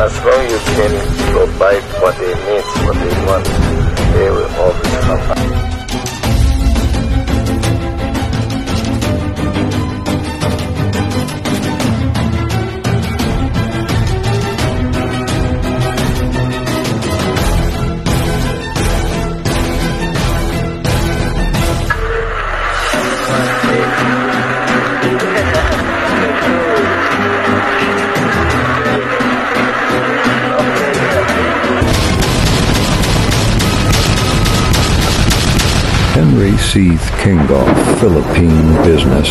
as long as you can provide what they need, what they want, they will always come back. Henry C. Kingoff, Philippine Business.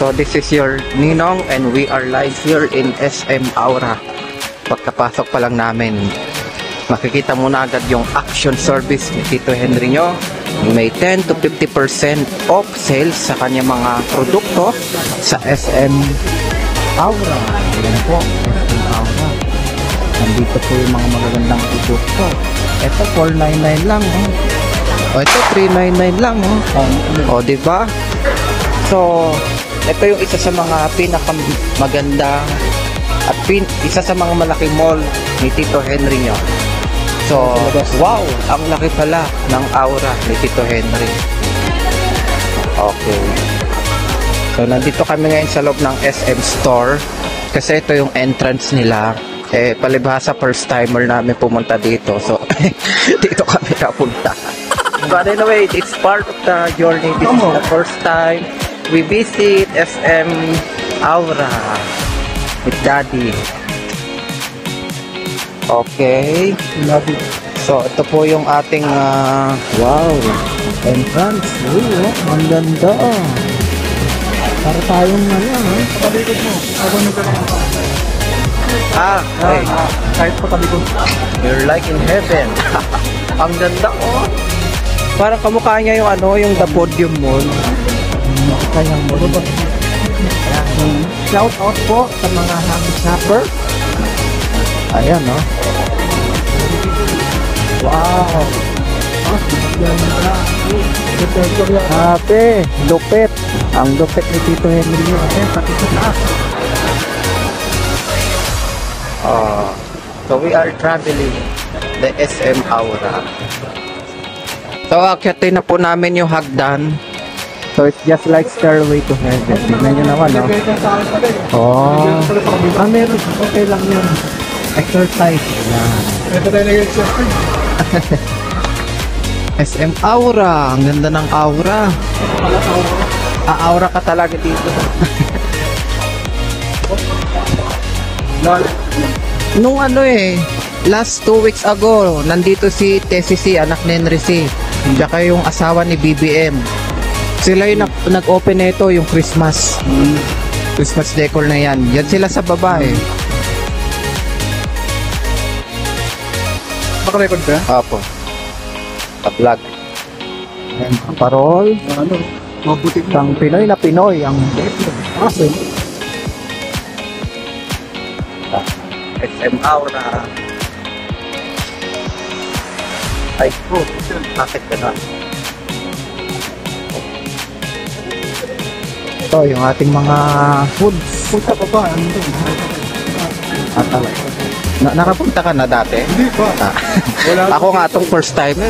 So this is your Ninong and we are live here in SM Aura. Pagkapasok pa lang namin, makikita mo na agad yung action service ni Tito Henry nyo. May 10 to 50% off sales sa kanya mga produkto sa SM Aura. Ayan po, SM Aura. Nandito po yung mga magagandang produkto. Ito 499 lang. O ito 399 lang. O diba? So ito yung isa sa mga pinakamaganda at isa sa mga malaking mall ni Tito Henry nyo. So, wow! Ang laki pala ng aura ni Tito Henry. Okay. So, nandito kami ngayon sa loob ng SM Store kasi ito yung entrance nila. Eh, palibhasa first timer namin pumunta dito. So, dito kami napunta. But anyway, it's part of the journey. This is the first time we visit SM Aura with Daddy. Okay. So, ito po yung ating wow, entrance. Uy, oh, ang ganda. Para tayong palikod mo. Okay. Kahit pa palikod. You're like in heaven. Ang ganda, oh. Parang kamukha niya yung yung The Podium Mall. Kanyang mo. Shout out po sa mga happy shopper. Ayan, no? Wow! Happy! Lupit! Ang lupit ni Tito Henry. Pati sa taas. So we are traveling the SM Aura. So akyatin na po namin yung hagdan. So it's just like Stairway to Heaven. Tignan nyo naman, no? Oh. Meron. Okay lang yun. Exercise. Yan. Ito tayo nag-exercise. SM Aura. Ang ganda ng aura. Aura ka talaga dito. Nung ano last 2 weeks ago, nandito si TCC, anak ni Henry C. Tsaka yung asawa ni BBM. Sila yung nag-open nito, yung Christmas. Christmas decor na yan. Yan sila sa baba Naka-record ka? Apo. Ka-vlog. Ayan, parol. Ano? Mabuti ka. Ang Pinoy na Pinoy. Ang Awesome. SM Aura. Ay, bakit ka na? Ito, yung ating mga foods. Punta pa ba? Ano ito? Nakapunta ka na dati? Hindi pa. Wala. Ako nga itong first timer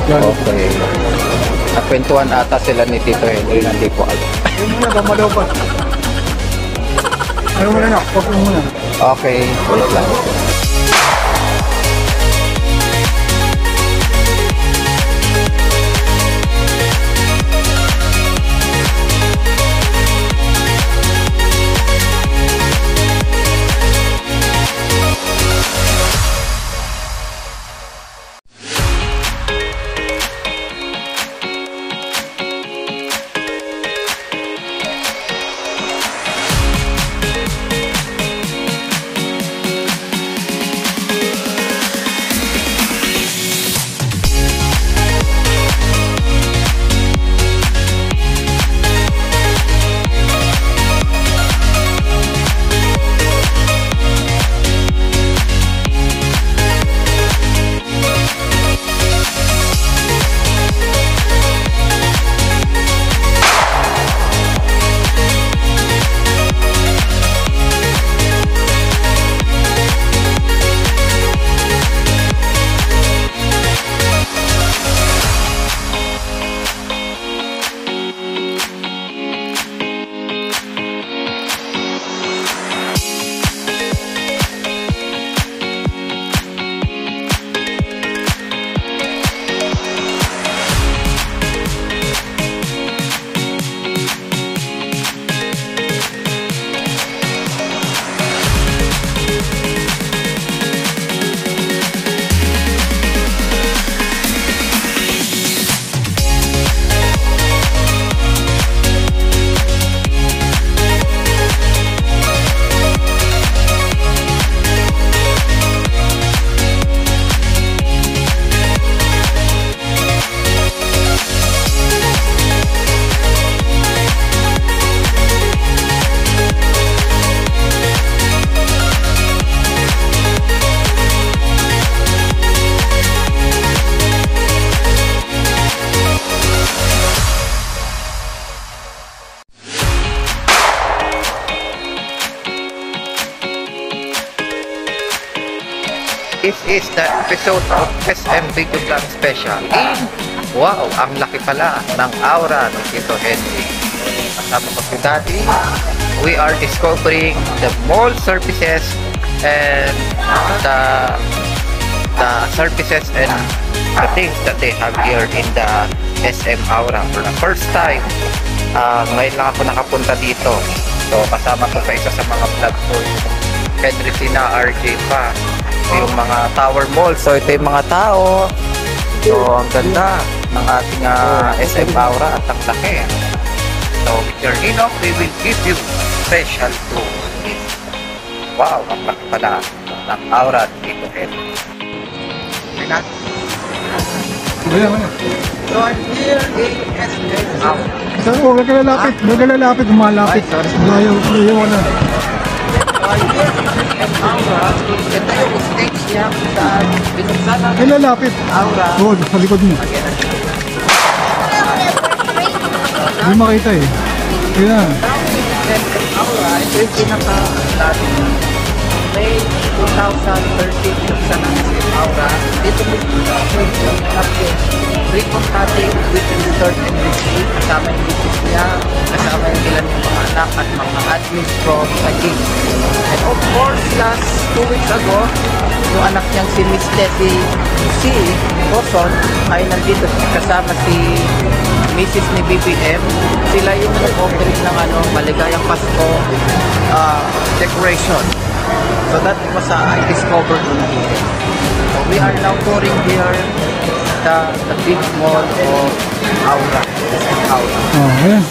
Okay. Nakwentuhan ata sila ni Tito Henry, hindi ko alam. Ano muna, bamalaw pa. Ano muna na? Off mo muna. Okay, wait lang. This is the episode of SM Video Vlog Special in wow, ang laki pala ng aura ng Tito Henry. Kasama ko si Daddy. We are discovering the mall services and the services and the things that they have here in the SM Aura. For the first time, ngayon lang ako nakapunta dito. So kasama ko pa isa sa mga vlog ko, Henry Sina, RJ pa. Yung mga tower mall. So ito yung mga tao. So ang ganda ng ating SM Aura at ang laki. So with your Ninong, we will give you special tour. Wow, ang laki pala ng aura dito. Okay na? So I'm here in SM Aura. Saan mo? Huwag ka lalapit. Huwag ka lalapit. Malapit. Layo na. Aura, ito yung stage niya kung saan binuksan natin Ay, lalapit. Aura. Oo, sa likod mo. Hindi makita eh. Kaya. Aura, ito yung pinaka-dati. May 2013 binuksan natin si Aura. Dito mo yung recontact with the third and receipt. Kasama yung business niya, kasama yung ilan yung mga anak at mga admins from Saging. And of course, last 2 weeks ago, yung anak niyang si Miss Tessie C. Boson ay nandito kasama si Mrs. ni BBM Sila yung nag-opening ng Maligayang Pasko decoration. So that was I discovered in here. So we are now touring here the big mall of Aura. Aura. Oh, ayan.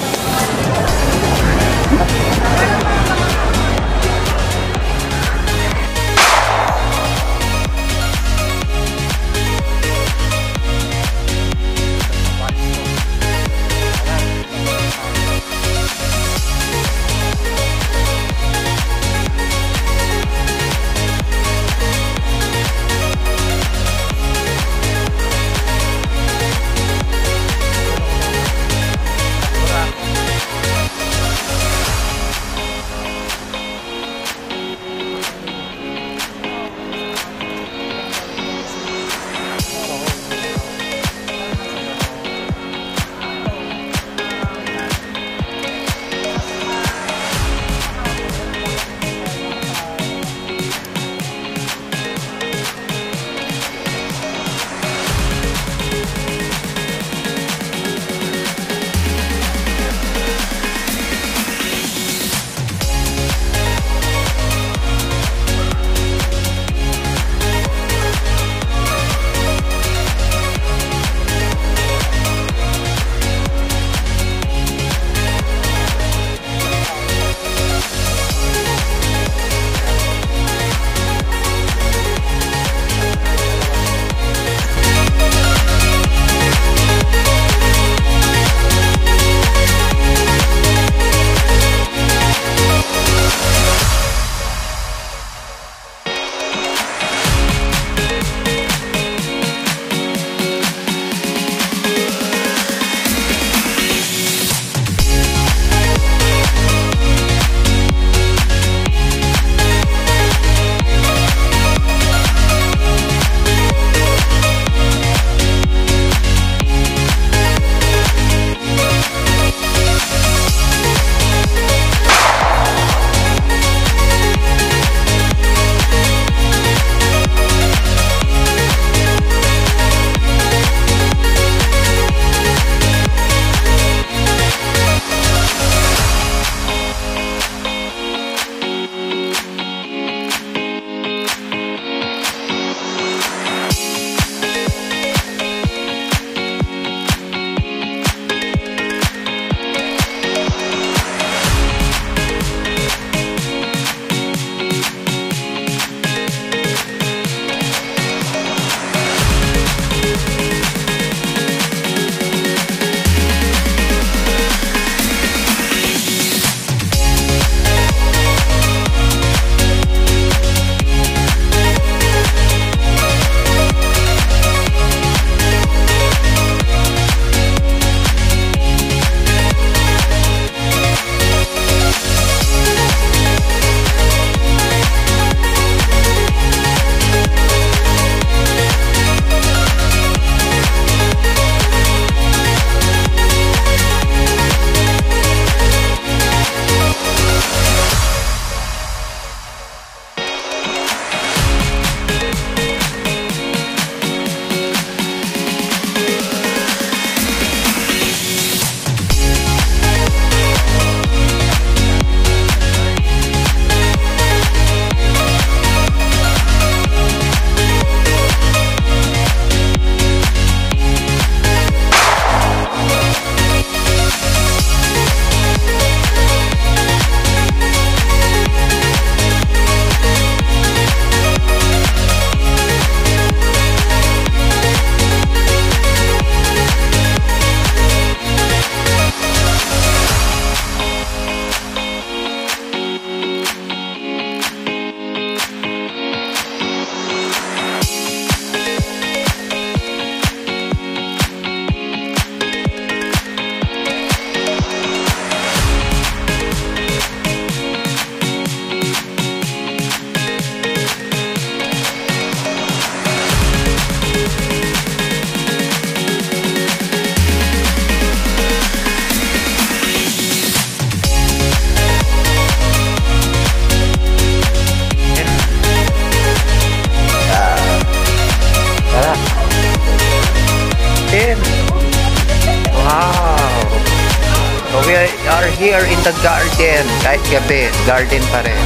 here in the garden. Kahit gabi, garden pa rin.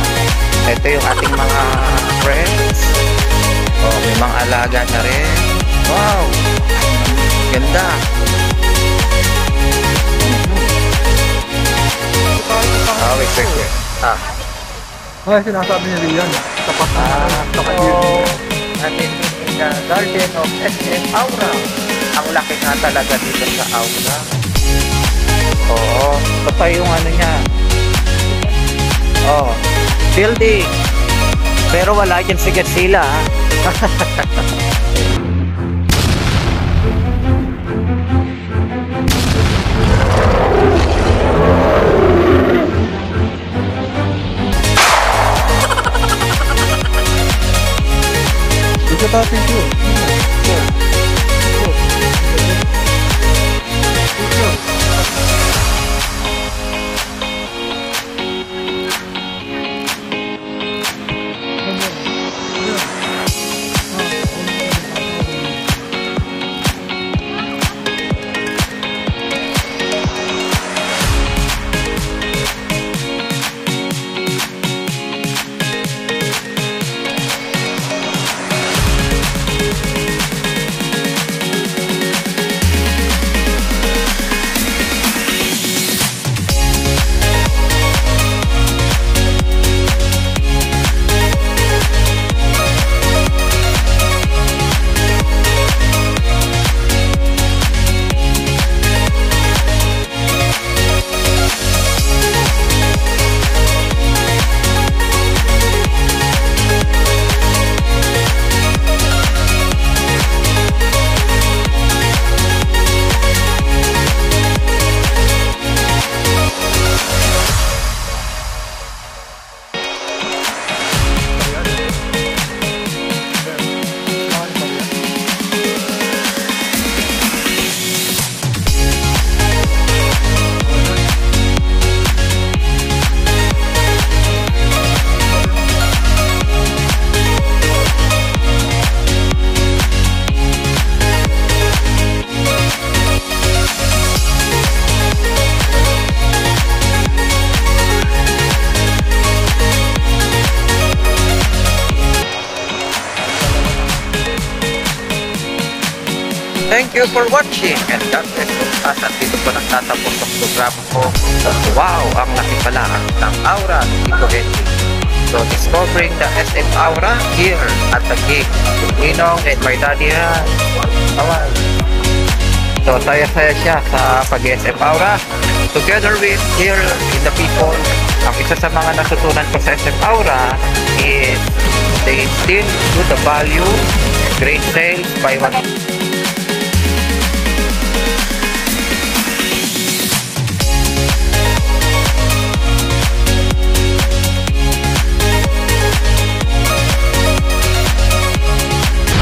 Ito yung ating mga friends. Oh, may mga alaga na rin. Wow! Ganda. Wait. Ay, sinasabi niya rin yan. Tapat na. Tapat So, yun. natin in the garden of SM Aura. Ang laki nga talaga dito sa Aura. Oo. Ito yung ano niya. Oh. Building. Pero wala dyan si Godzilla. Ito natin yun. Thank you for watching and God bless us. At dito po nagtatapos ang programa ko. Wow, ang laki pala ng Aura dito Henry. So discovering the SM Aura here at the gate. Ninong and my daddy yan. Awal. So saya-saya siya sa pag-SM Aura. Together with here in the people. Ang isa sa mga natutunan ko sa SM Aura is they instill to the value, great sales, buy one.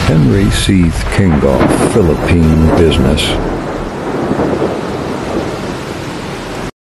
Henry Seith Kingoff, Philippine Business.